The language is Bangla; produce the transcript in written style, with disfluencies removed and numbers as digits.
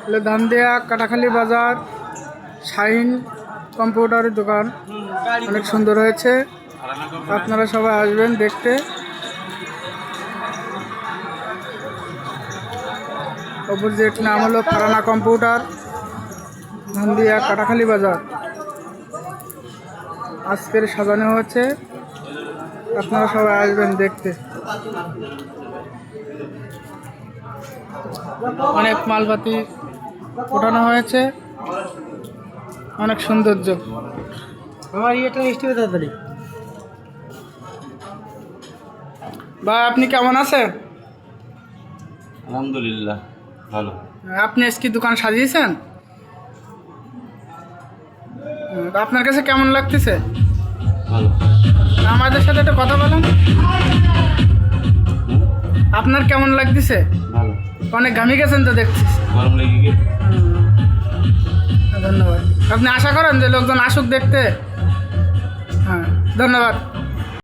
হলো ধানদিয়া কাটাখালী বাজার শাহিন কম্পিউটারের দোকান। অনেক সুন্দর হয়েছে, আপনারা সবাই আসবেন দেখতে। অপোজিট নাম হলো ফারানা কম্পিউটার, ধানদিয়া কাটাখালী বাজার। আজকের সাজানো হচ্ছে, আপনারা সবাই আসবেন দেখতে। অনেক মালপাতি ওঠানো হয়েছে, অনেক সৌন্দর্য। আমার ইয়েটা মিষ্টি হতে তাড়াতাড়ি। ভাই আপনি কেমন আছেন? আলহামদুলিল্লাহ ভালো। আপনি আজকে দোকান সাজিয়েছেন, আপনার কাছে কেমন লাগতেছে? ভালো। আমাদের সাথে একটা কথা বলেন, আপনার কেমন লাগতেছে? ভালো। অনেক ঘামি গেছেন তো দেখছি। গরম লেগে গিয়ে ধন্যবাদ। আপনি আশা করেন যে লোকজন আসুক দেখতে? হ্যাঁ, ধন্যবাদ।